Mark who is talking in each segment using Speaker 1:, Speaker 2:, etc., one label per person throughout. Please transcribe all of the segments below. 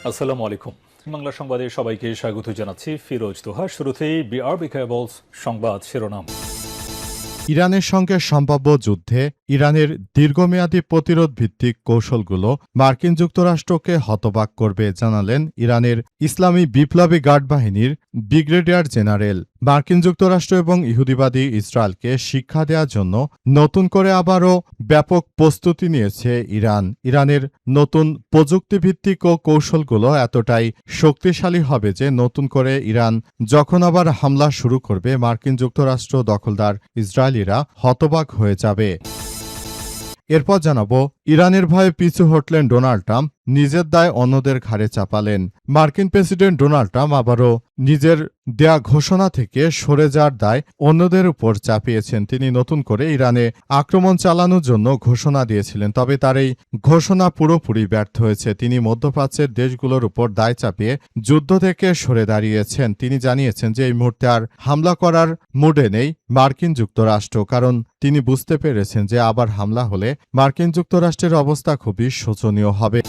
Speaker 1: আসসালামু আলাইকুম। বাংলা সংবাদে সবাইকে স্বাগত জানাচ্ছি ফিরোজ তোহা। শুরুতেই বিআরবি কেবলস সংবাদ শিরোনাম।
Speaker 2: ইরানের সঙ্গে সম্ভাব্য যুদ্ধে ইরানের দীর্ঘমেয়াদী প্রতিরোধ ভিত্তিক কৌশলগুলো মার্কিন যুক্তরাষ্ট্রকে হতবাক করবে জানালেন ইরানের ইসলামী বিপ্লবী গার্ড বাহিনীর ব্রিগেডিয়ার জেনারেল। মার্কিন যুক্তরাষ্ট্র এবং ইহুদিবাদী ইসরায়েলকে শিক্ষা দেওয়ার জন্য নতুন করে আবারও ব্যাপক প্রস্তুতি নিয়েছে ইরান। ইরানের নতুন প্রযুক্তিভিত্তিক ও কৌশলগুলো এতটাই শক্তিশালী হবে যে নতুন করে ইরান যখন আবার হামলা শুরু করবে মার্কিন যুক্তরাষ্ট্র দখলদার ইসরায়েলিরা হতবাক হয়ে যাবে। এরপর জানাবো, ইরানের ভয়ে পিছু হটলেন ডোনাল্ড ট্রাম্প, নিজের দায় অন্যদের ঘাড়ে চাপালেন। মার্কিন প্রেসিডেন্ট ডোনাল্ড ট্রাম্প আবারও নিজের দেয়া ঘোষণা থেকে সরে যাওয়ার দায় অন্যদের উপর চাপিয়েছেন। তিনি নতুন করে ইরানে আক্রমণ চালানোর জন্য ঘোষণা দিয়েছিলেন, তবে তার এই ঘোষণা পুরোপুরি ব্যর্থ হয়েছে। তিনি মধ্যপ্রাচ্যের দেশগুলোর উপর দায় চাপিয়ে যুদ্ধ থেকে সরে দাঁড়িয়েছেন। তিনি জানিয়েছেন যে এই মুহূর্তে আর হামলা করার মুডে নেই মার্কিন যুক্তরাষ্ট্র, কারণ তিনি বুঝতে পেরেছেন যে আবার হামলা হলে মার্কিন যুক্তরাষ্ট্রের অবস্থা খুবই শোচনীয় হবে।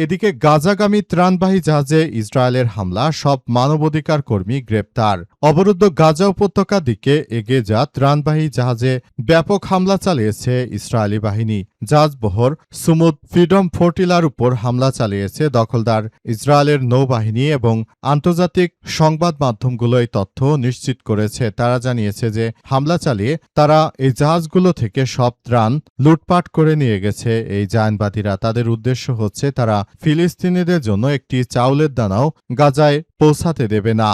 Speaker 2: এদিকে গাজাগামী ত্রাণবাহী জাহাজে ইসরায়েলের হামলা, সব মানবাধিকার কর্মী গ্রেপ্তার। অবরুদ্ধ গাজা উপত্যকার দিকে এগিয়ে যা ত্রাণবাহী জাহাজে ব্যাপক হামলা চালিয়েছে ইসরায়েলি বাহিনী। জাহাজবহর সুমুদ ফ্রিডম ফ্লোটিলার উপর হামলা চালিয়েছে দখলদার ইসরায়েলের নৌবাহিনী এবং আন্তর্জাতিক সংবাদ মাধ্যমগুলো এই তথ্য নিশ্চিত করেছে। তারা জানিয়েছে যে হামলা চালিয়ে তারা এই জাহাজগুলো থেকে সব ত্রাণ লুটপাট করে নিয়ে গেছে এই জায়নবাদীরা। তাদের উদ্দেশ্য হচ্ছে তারা ফিলিস্তিনিদের জন্য একটি চাউলের দানাও গাজায় পৌঁছাতে দেবে না।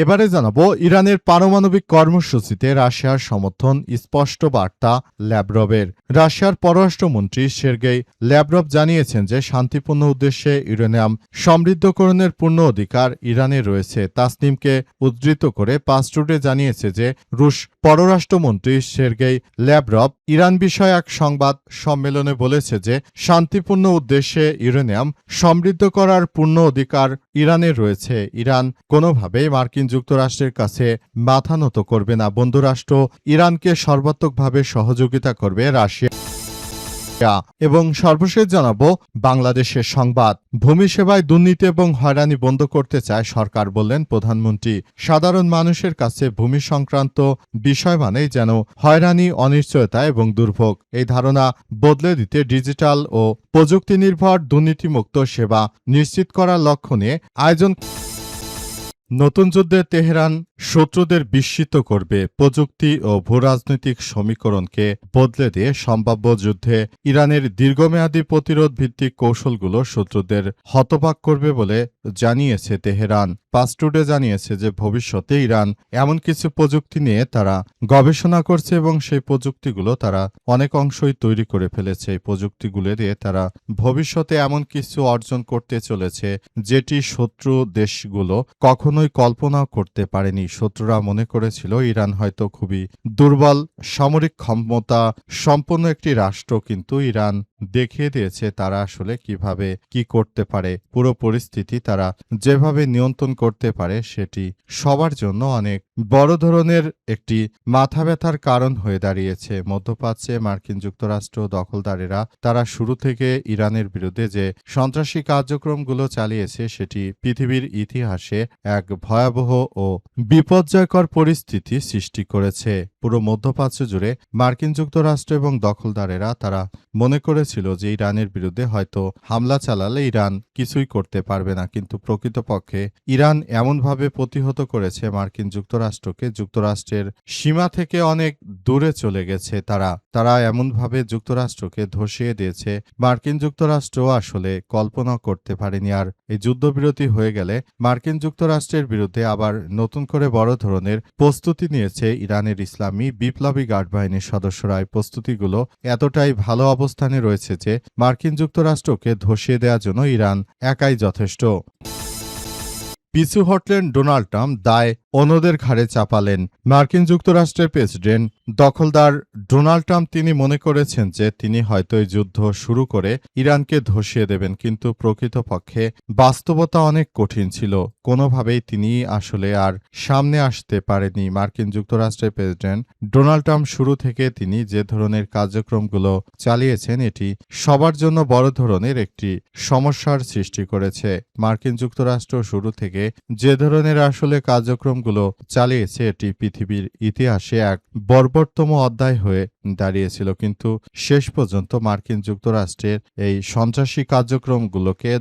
Speaker 2: এবারে জানাবো, ইরানের পারমাণবিক কর্মসূচিতে রাশিয়ার সমর্থন, স্পষ্ট বার্তা ল্যাভরভের। রাশিয়ার পররাষ্ট্রমন্ত্রী সের্গেই ল্যাভরভ জানিয়েছেন যে শান্তিপূর্ণ উদ্দেশ্যে ইউরেনিয়াম সমৃদ্ধকরণের পূর্ণ অধিকার ইরানের রয়েছে। তাসনিমকে উদ্ধৃত করে পাসটুডে জানিয়েছে যে রুশ পররাষ্ট্রমন্ত্রী সের্গেই ল্যাভরভ ইরান বিষয়ে এক সংবাদ সম্মেলনে বলেছে যে শান্তিপূর্ণ উদ্দেশ্যে ইউরেনিয়াম সমৃদ্ধ করার পূর্ণ অধিকার ইরানের রয়েছে। ইরান কোনোভাবেই মার্কিন যুক্তরাষ্ট্রের কাছে মাথা নত করবে না। বন্ধুরাষ্ট্র ইরানকে সর্বাত্মকভাবে সহযোগিতা করবে রাশিয়া। এবং সর্বশেষ জানাবো বাংলাদেশের সংবাদ। ভূমি সেবায় দুর্নীতি এবং হয়রানি বন্ধ করতে চায় সরকার, বললেন প্রধানমন্ত্রী। সাধারণ মানুষের কাছে ভূমি সংক্রান্ত বিষয় মানেই যেন হয়রানি, অনিশ্চয়তা এবং দুর্ভোগ। এই ধারণা বদলে দিতে ডিজিটাল ও প্রযুক্তি নির্ভর দুর্নীতিমুক্ত সেবা নিশ্চিত করার লক্ষ্য নিয়ে আয়োজন নতুন যুদ্ধে তেহরান শত্রুদের বিস্মিত করবে। প্রযুক্তি ও ভূরাজনৈতিক সমীকরণকে বদলে দিয়ে সম্ভাব্য যুদ্ধে ইরানের দীর্ঘমেয়াদী প্রতিরোধ ভিত্তিক কৌশলগুলো শত্রুদের হতবাক করবে বলে জানিয়েছে তেহরান। পাসটুডে জানিয়েছে যে ভবিষ্যতে ইরান এমন কিছু প্রযুক্তি নিয়ে তারা গবেষণা করছে এবং সেই প্রযুক্তিগুলো তারা অনেক অংশই তৈরি করে ফেলেছে। এই প্রযুক্তিগুলো দিয়ে তারা ভবিষ্যতে এমন কিছু অর্জন করতে চলেছে যেটি শত্রু দেশগুলো কখনোই কল্পনাও করতে পারেনি। শত্রুরা মনে করেছিল ইরান হয়তো খুবই দুর্বল সামরিক ক্ষমতা সম্পন্ন একটি রাষ্ট্র, কিন্তু ইরান দেখিয়ে দিয়েছে তারা আসলে কিভাবে কি করতে পারে। পুরো পরিস্থিতি তারা যেভাবে নিয়ন্ত্রণ করতে পারে সেটি সবার জন্য অনেক বড় ধরনের একটি মাথা ব্যথার কারণ হয়ে দাঁড়িয়েছে। মধ্যপ্রাচ্যে মার্কিন যুক্তরাষ্ট্র দখলদারেরা তারা শুরু থেকে ইরানের বিরুদ্ধে যে সন্ত্রাসী কার্যক্রমগুলো চালিয়েছে সেটি পৃথিবীর ইতিহাসে এক ভয়াবহ ও বিপর্যয়কর পরিস্থিতি সৃষ্টি করেছে। পুরো মধ্যপ্রাচ্য জুড়ে মার্কিন যুক্তরাষ্ট্র এবং দখলদারেরা তারা মনে করেছিল যে ইরানের বিরুদ্ধে হয়তো হামলা চালালে ইরান কিছুই করতে পারবে না, কিন্তু প্রকৃতপক্ষে ইরান এমনভাবে প্রতিহত করেছে মার্কিন যুক্তরাষ্ট্রকে, যুক্তরাষ্ট্রের সীমা থেকে অনেক দূরে চলে গেছে। তারা এমনভাবে যুক্তরাষ্ট্রকে ধসিয়ে দিয়েছে মার্কিন যুক্তরাষ্ট্র আসলে কল্পনা করতে পারেনি। আর এই যুদ্ধবিরতি হয়ে গেলে মার্কিন যুক্তরাষ্ট্রের বিরুদ্ধে আবার নতুন করে বড় ধরনের প্রস্তুতি নিয়েছে ইরানের ইসলামী বিপ্লবী গার্ড বাহিনীর সদস্যরা। এই প্রস্তুতিগুলো এতটাই ভালো অবস্থানে রয়েছে যে মার্কিন যুক্তরাষ্ট্রকে ধসিয়ে দেওয়ার জন্য ইরান একাই যথেষ্ট। পিছু হটলেন ডোনাল্ড ট্রাম্প, দায় অন্যদের ঘাড়ে চাপালেন। মার্কিন যুক্তরাষ্ট্রের প্রেসিডেন্ট দখলদার ডোনাল্ড ট্রাম্প তিনি মনে করেছেন যে তিনি হয়তো এই যুদ্ধ শুরু করে ইরানকে ধসিয়ে দেবেন, কিন্তু প্রকৃতপক্ষে বাস্তবতা অনেক কঠিন ছিল। কোনোভাবেই তিনি আসলে আর সামনে আসতে পারেনি। মার্কিন যুক্তরাষ্ট্রের প্রেসিডেন্ট ডোনাল্ড ট্রাম্প শুরু থেকে তিনি যে ধরনের কার্যক্রমগুলো চালিয়েছেন এটি সবার জন্য বড় ধরনের একটি সমস্যার সৃষ্টি করেছে। মার্কিন যুক্তরাষ্ট্র শুরু থেকে যে ধরনের আসলে কার্যক্রমগুলো চালিয়েছে এটি পৃথিবীর ইতিহাসে এক বর্বরতম অধ্যায় হয়ে দাঁড়িয়েছিল, কিন্তু শেষ পর্যন্ত মার্কিন যুক্তরাষ্ট্রের এই সন্ত্রাসী কার্যক্রমগুলোকে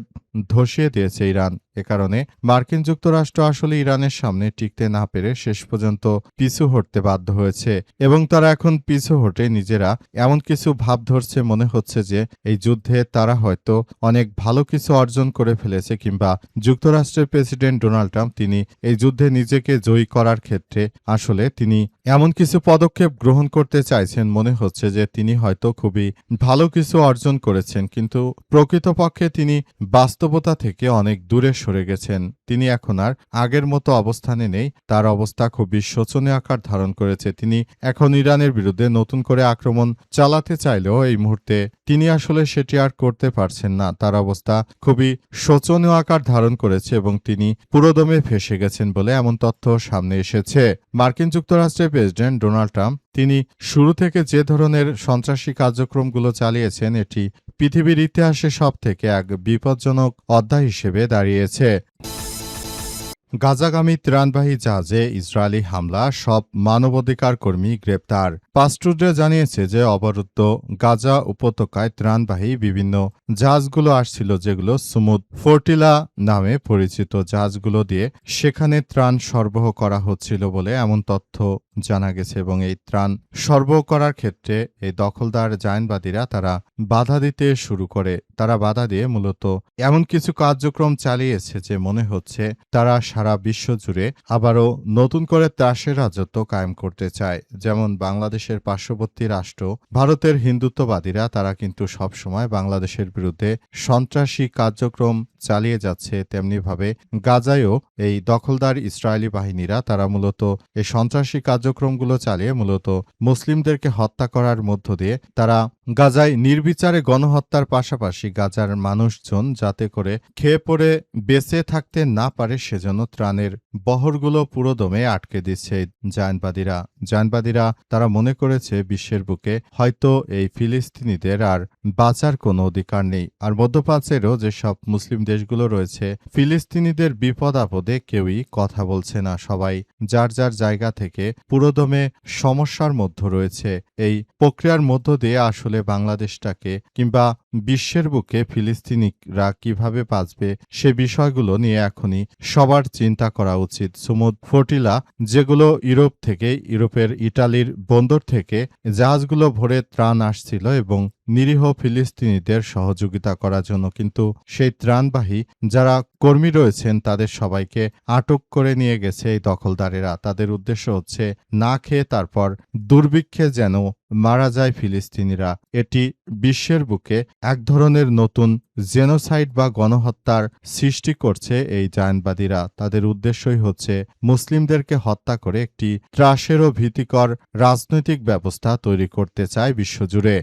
Speaker 2: ধসিয়ে দিয়েছে ইরান। এ কারণে মার্কিন যুক্তরাষ্ট্র আসলে ইরানের সামনে টিকতে না পেরে শেষ পর্যন্ত পিছু হটতে বাধ্য হয়েছে এবং তারা এখন পিছু হটে নিজেরা এমন কিছু ভাব ধরছে, মনে হচ্ছে যে এই যুদ্ধে তারা হয়তো অনেক ভালো কিছু অর্জন করে ফেলেছে, কিংবা যুক্তরাষ্ট্রের প্রেসিডেন্ট ডোনাল্ড ট্রাম্প তিনি এই যুদ্ধে নিজেকে জয়ী করার ক্ষেত্রে আসলে তিনি এমন কিছু পদক্ষেপ গ্রহণ করতে চাইছেন, মনে হচ্ছে যে তিনি হয়তো খুবই ভালো কিছু অর্জন করেছেন, কিন্তু প্রকৃতপক্ষে তিনি বাস্তবতা থেকে অনেক দূরে সরে গেছেন। তিনি এখন আর আগের মতো অবস্থানে নেই। তার অবস্থা খুবই শোচনীয় আকার ধারণ করেছে। তিনি এখন ইরানের বিরুদ্ধে নতুন করে আক্রমণ চালাতে চাইলেও এই মুহূর্তে তিনি আসলে সেটি আর করতে পারছেন না। তার অবস্থা খুবই শোচনীয় আকার ধারণ করেছে এবং তিনি পুরোদমে ফেঁসে গেছেন বলে এমন তথ্য সামনে এসেছে। মার্কিন যুক্তরাষ্ট্রের প্রেসিডেন্ট ডোনাল্ড ট্রাম্প তিনি শুরু থেকে যে ধরনের সন্ত্রাসী কার্যক্রমগুলো চালিয়েছেন এটি পৃথিবীর ইতিহাসে সবথেকে এক বিপজ্জনক অধ্যায় হিসেবে দাঁড়িয়েছে। গাজাগামী ত্রাণবাহী জাহাজে ইসরায়েলি হামলা, সব মানবাধিকার কর্মী গ্রেপ্তার। পাস্টুডে জানিয়েছে যে অবরুদ্ধ গাজা উপত্যকায় ত্রাণবাহী বিভিন্ন জাহাজগুলো আসছিল, যেগুলো সুমুদ ফোর্টিলা নামে পরিচিত। জাহাজগুলো দিয়ে সেখানে ত্রাণ সরবরাহ করা হচ্ছিল বলে এমন তথ্য জানা গেছে এবং এই ত্রাণ সরবরাহ করার ক্ষেত্রে এই দখলদার জায়নবাদীরা তারা বাধা দিতে শুরু করে। তারা বাধা দিয়ে মূলত এমন কিছু কার্যক্রম চালিয়েছে যে মনে হচ্ছে তারা সারা বিশ্ব জুড়ে আবারও নতুন করে ত্রাসের রাজত্ব কায়েম করতে চায়। যেমন বাংলাদেশের পার্শ্ববর্তী রাষ্ট্র ভারতের হিন্দুত্ববাদীরা তারা কিন্তু সবসময় বাংলাদেশের বিরুদ্ধে সন্ত্রাসী কার্যক্রম চালিয়ে যাচ্ছে, তেমনিভাবে গাজায়ও এই দখলদার ইসরায়েলি বাহিনীরা তারা মূলত এই সন্ত্রাসী কার্যক্রমগুলো চালিয়ে মূলত মুসলিমদেরকে হত্যা করার মধ্য দিয়ে তারা গাজায় নির্বিচারে গণহত্যার পাশাপাশি গাজার মানুষজন যাতে করে খেয়ে পড়ে বেঁচে থাকতে না পারে সেজন্য ত্রাণের বহরগুলো পুরোদমে আটকে দিচ্ছে জায়নবাদীরা তারা মনে করেছে বিশ্বের বুকে হয়তো এই ফিলিস্তিনিদের আর বাঁচার কোনো অধিকার নেই। আর মধ্যপ্রাচ্যেরও যেসব মুসলিম দেশগুলো রয়েছে ফিলিস্তিনিদের বিপদ আপদে কেউই কথা বলছে না, সবাই যার যার জায়গা থেকে পুরোদমে সমস্যার মধ্যে রয়েছে। এই প্রক্রিয়ার মধ্য দিয়ে আসলে বাংলাদেশটাকে কিংবা বিশ্বের বুকে ফিলিস্তিনিরা কিভাবে বাঁচবে সে বিষয়গুলো নিয়ে এখনই সবার চিন্তা করা উচিত। সুমুদ ফোর্টিলা যেগুলো ইউরোপের ইটালির বন্দর থেকে জাহাজগুলো ভরে ত্রাণ আসছিল এবং নিরীহ ফিলিস্তিনিদের সহযোগিতা করার জন্য, কিন্তু সেই ত্রাণবাহী যারা কর্মী রয়েছেন তাদের সবাইকে আটক করে নিয়ে গেছে এই দখলদারেরা। তাদের উদ্দেশ্য হচ্ছে না খেয়ে তারপর দুর্ভিক্ষে যেন মারা যায় ফিলিস্তিনিরা। এটি বিশ্বের বুকে এক ধরনের নতুন জেনোসাইড বা গণহত্যার সৃষ্টি করছে এই জায়নবাদীরা। তাদের উদ্দেশ্যই হচ্ছে মুসলিমদেরকে হত্যা করে একটি ত্রাসেরও ভীতিকর রাজনৈতিক ব্যবস্থা তৈরি করতে চায় বিশ্বজুড়ে।